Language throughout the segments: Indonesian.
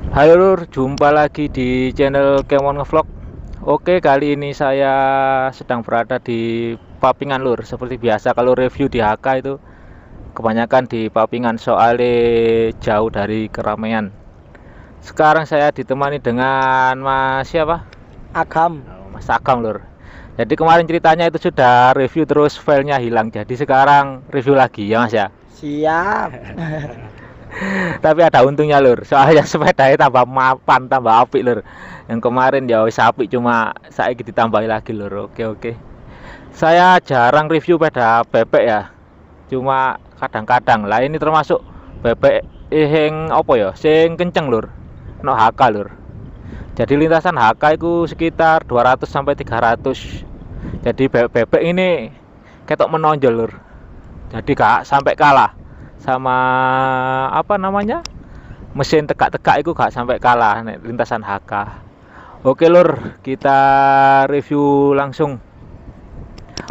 Halo Lur, jumpa lagi di channel Kemon Ngevlog. Oke, kali ini saya sedang berada di Papingan Lur. Seperti biasa kalau review di HK itu kebanyakan di Papingan soalnya jauh dari keramaian. Sekarang saya ditemani dengan Mas siapa? Agam. Mas Agam Lur. Jadi kemarin ceritanya itu sudah review terus filenya hilang. Jadi sekarang review lagi ya Mas ya. Siap. Tapi ada untungnya Lur, soalnya sepedanya tambah mapan, tambah apik Lur. Yang kemarin ya wis apik, cuma saya ditambahi lagi Lur. Oke. Saya jarang review sepeda bebek ya, cuma kadang-kadang lah. Ini termasuk bebek yang apa ya, sing kenceng Lur, no HK Lur. Jadi lintasan HK itu sekitar 200 sampai 300. Jadi bebek ini ketok menonjol Lur, jadi gak sampai kalah sama apa namanya, mesin tegak-tegak itu gak sampai kalah nek lintasan HK. Oke Lur, kita review langsung.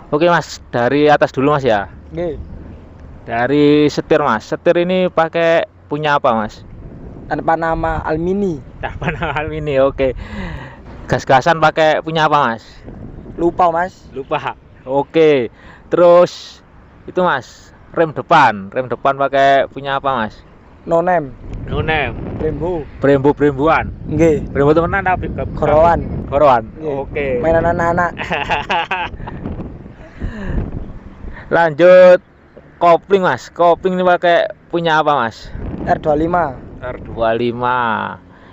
Oke Mas, dari atas dulu Mas ya. Oke. Dari setir Mas, setir ini pakai punya apa Mas? Tanpa nama Almini. Tanpa hal ini. Oke, gas-gasan pakai punya apa Mas? Lupa Mas. Lupa. Oke, terus itu Mas, rem depan pakai punya apa Mas? Nonem. Nonem. Brembo. Brembo-bremboan. Nggih. Brembo temenan tapi Gorowan. Gorowan. Nggih. Oke. Mainan anak-anak. Lanjut kopling Mas. Kopling ini pakai punya apa Mas? R25. R25.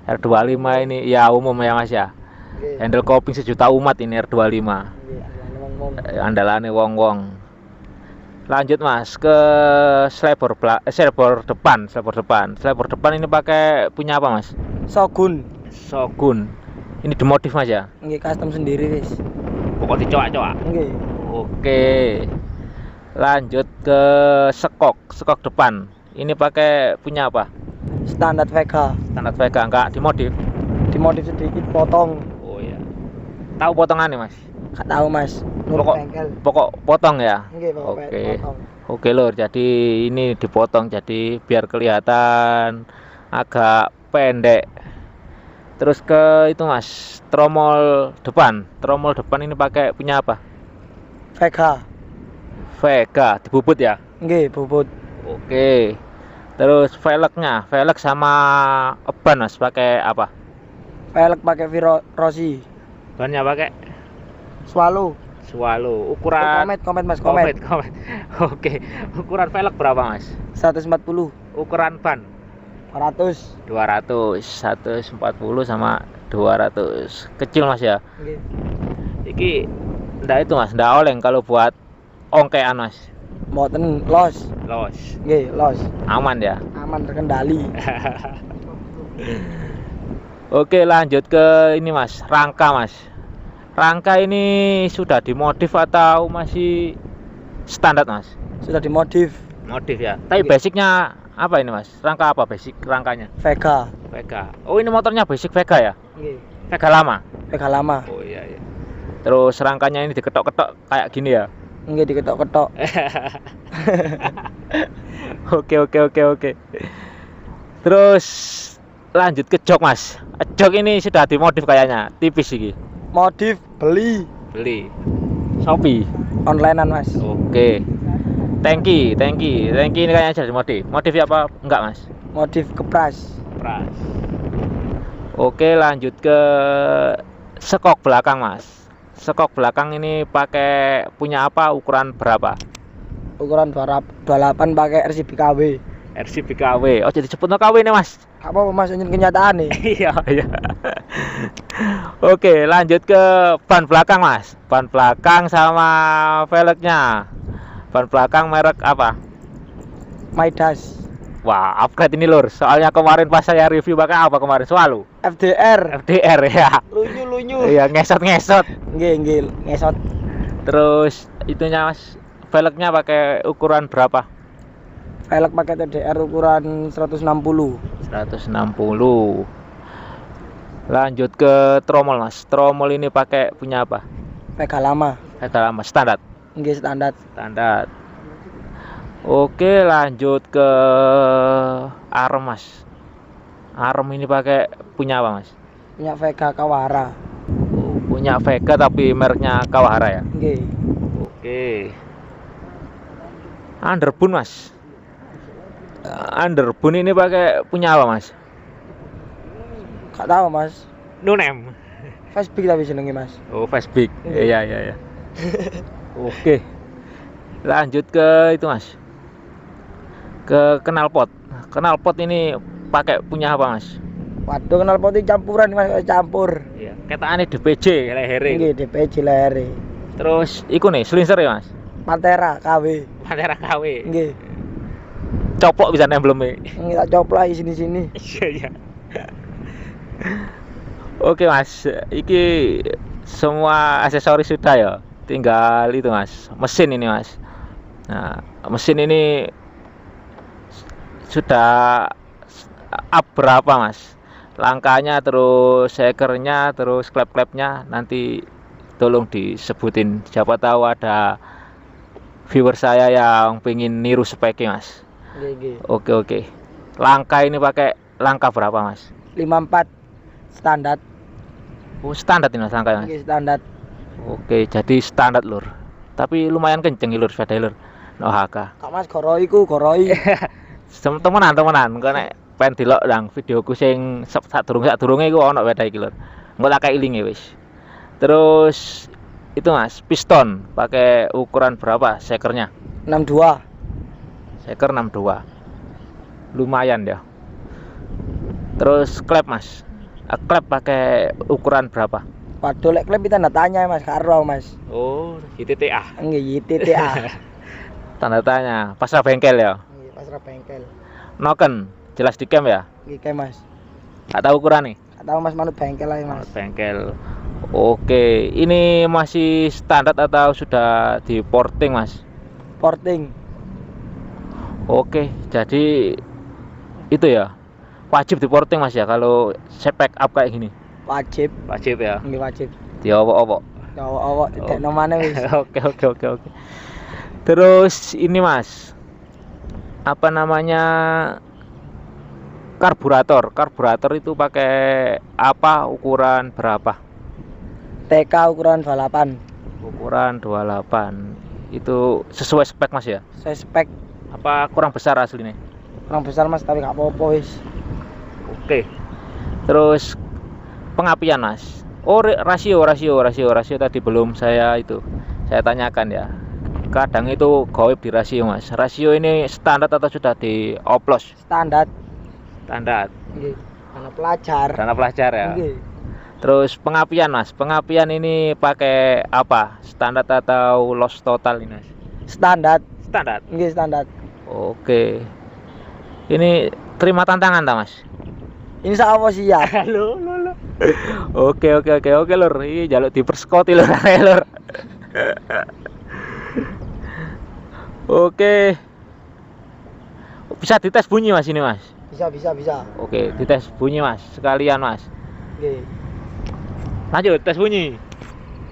R25 ini ya umum ya Mas ya. Nggih. Handle kopling sejuta umat ini R25. Nggih, ngomong. Andalane wong-wong. Lanjut Mas ke slebor depan. Slebor depan ini pakai punya apa Mas? Shogun. Shogun. Ini dimodif Mas ya. Nggih, custom sendiri wis. Pokok dicoak-coak. Nggih. Oke. Lanjut ke sekok depan. Ini pakai punya apa? Standar Vega. Standar Vega, enggak dimodif. Dimodif sedikit potong. Oh iya. Tahu potongannya Mas? Gak tahu Mas. Nurut bengkel. Pokok potong ya. Nggih, pokok Oke. potong. Oke Lur, jadi ini dipotong jadi biar kelihatan agak pendek. Terus ke itu Mas, tromol depan ini pakai punya apa? Vega. Vega, dibubut ya. Nggih, bubut. Oke. Terus velg sama ban Mas pakai apa? Velg pakai Viro Rossi. Bannya pakai Swallow. Swallow. Ukuran Komet Mas, komet. Oke. Ukuran velg berapa Mas? 140. Ukuran ban 400. 200, 140 sama 200. Kecil Mas ya. Nggih. Iki ndak itu Mas, ndak oleng kalau buat ongkean Mas. Mboten los. Los. Nggih, los. Aman ya. Aman terkendali. Oke, lanjut ke ini Mas, rangka Mas. Rangka ini sudah dimodif atau masih standar Mas? Sudah dimodif. Modif ya. Tapi Oke. basicnya apa ini Mas? Rangka apa basic rangkanya? Vega. Vega. Oh, ini motornya basic Vega ya? Nggih. Vega lama. Vega lama. Oh iya. Terus rangkanya ini diketok-ketok kayak gini ya. Nggih, diketok-ketok. Oke. Terus lanjut ke jok Mas. Jok ini sudah dimodif kayaknya, tipis iki. Modif beli Beli Shopee. onlinean Mas. Oke. Tangki ini kayaknya sudah dimodif. Modif ya apa enggak Mas? Modif kepras. Pras. Oke, lanjut ke sekok belakang Mas. Sekok belakang ini pakai punya apa? Ukuran berapa? Ukuran 28 pakai RCBKW. RCBKW. Oh, jadi sebutnya KW nih Mas. Apa Mas ingin kenyataan nih? Iya. Oke, lanjut ke ban belakang Mas. Ban belakang sama velgnya. Ban belakang merek apa? Midas. Wah, upgrade ini Lur. Soalnya kemarin pas saya review pakai apa kemarin? Swallow. FDR. FDR ya. Lunyu. Iya, ngesot. Nggih, ngesot. Terus itunya Mas, velgnya pakai ukuran berapa? Velg pakai TDR ukuran 160. 160. Lanjut ke tromol Mas. Tromol ini pakai punya apa? Vega lama. Vega lama standar. Nggih, standar. Oke, lanjut ke arm Mas. Arem ini pakai punya apa, Mas? Punya Vega Kawara. Oh, punya Vega tapi mereknya Kawahara ya. Nggih. Oke. Underbone, Mas. Underbone ini pakai punya apa, Mas? Gak tahu Mas. No name. Fastback tapi jenenge Mas. Oh, Fastback. Iya, iya, iya. Oke. Lanjut ke itu, Mas. Ke knalpot. Knalpot ini pakai punya apa, Mas? Waduh kenal poti campuran Mas, campur. Iya, ketane DPJ lehere. Nggih, DPJ lere. Terus iku nih, silencer ya, Mas. Pantera KW. Pantera KW. Nggih. Copok bisa nembleme. Nggih tak coplok sini-sini. Iya, iya. Oke, Mas. Iki semua aksesoris sudah ya. Tinggal itu, Mas. Mesin ini, Mas. Nah, mesin ini sudah up berapa, Mas? Langkahnya, terus sekernya, terus klep-klepnya nanti tolong disebutin. Siapa tahu ada viewer saya yang pengen niru speknya, Mas. Nggih. Oke, oke. Langkah ini pakai langkah berapa, Mas? 54 standar. Oh, standar ini, Mas, langkahnya, Mas. Nggih, standar. Oke, jadi standar, Lur. Tapi lumayan kenceng, Lur, sepeda, Lur. No HK. Kak Mas goroi ku, goroi. Temenan. Engko nek pengen delok nang videoku sing sadurunge iku ana sepeda iki, Lur. Engko tak kei link wis. Terus itu, Mas, piston pakai ukuran berapa sekernya? 62. Seker 62. Lumayan ya. Terus klep, Mas. Klep pakai ukuran berapa? Waduh lek klep tanda tanya Mas, karo Mas. Oh, YTTA. Nggih, YTTA. Tanda tanya, pasar bengkel ya. Nggih, pasrah bengkel. Noken, jelas di cam ya. Nggih, kae Mas. Gak tahu ukuran nih. Gak tahu Mas manut bengkel ae Mas. Bengkel. Oke, ini masih standar atau sudah di porting, Mas? Porting. Oke, jadi itu ya. Wajib di porting, Mas ya kalau spek up kayak gini. Wajib. Wajib ya. Nggih wajib. Diowo-owo. Awak didekno maneh wis. Oke. Terus ini, Mas. Apa namanya? Karburator. Karburator itu pakai apa? Ukuran berapa? TK ukuran 28. Ukuran 28. Itu sesuai spek, Mas ya? Saya spek Apa kurang besar aslinya? kurang besar Mas tapi gak apa-apa wis. Oke. Terus pengapian, Mas. Oh, rasio tadi belum saya tanyakan ya. Kadang itu goib di rasio, Mas. Rasio ini standar atau sudah dioplos? Standar. Standar. Nggih. Anak pelajar. Dana pelajar ya. Nggih. Terus pengapian, Mas. Pengapian ini pakai apa? Standar atau loss total ini, Mas? Standar. Standar. Nggih, standar. Oke. Ini terima tantangan, ta, Mas? Insya Allah sih ya. Lo. Oke, Lur. Iki jaluk diperskoti, Lur, Lur. Oke. Bisa dites bunyi, Mas, ini, Mas. Bisa. Oke, dites bunyi, Mas. Sekalian, Mas. Nggih. Lanjut tes bunyi.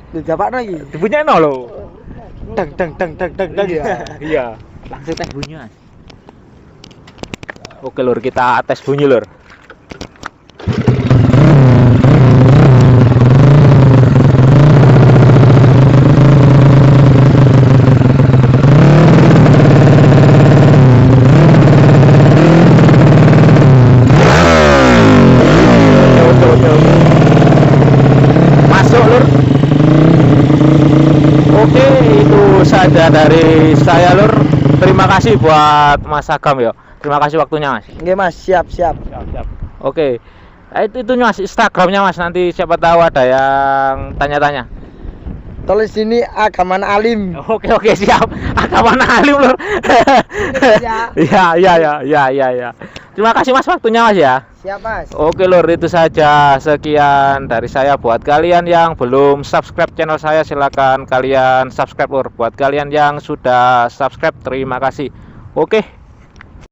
Dijapakno iki. Dibunyiin lho. Deng. Iya. Langsung tes bunyi, Mas. Oke, Lur, kita tes bunyi, Lur. Masuk, Lur. Oke, itu saja dari saya, Lur. Terima kasih buat Mas Agam ya. Terima kasih waktunya, Mas. Nggih Mas, siap. Siap. Oke. Itu Mas, Instagramnya, Mas. Nanti siapa tahu ada yang tanya-tanya. Tulis sini Agaman Alim. Oke, siap. Agaman Alim, Lur. Iya. Terima kasih, Mas, waktunya, Mas ya. Siap Mas. Oke, Lur, itu saja. Sekian dari saya. Buat kalian yang belum subscribe channel saya, silakan kalian subscribe, Lur. Buat kalian yang sudah subscribe, terima kasih. Oke.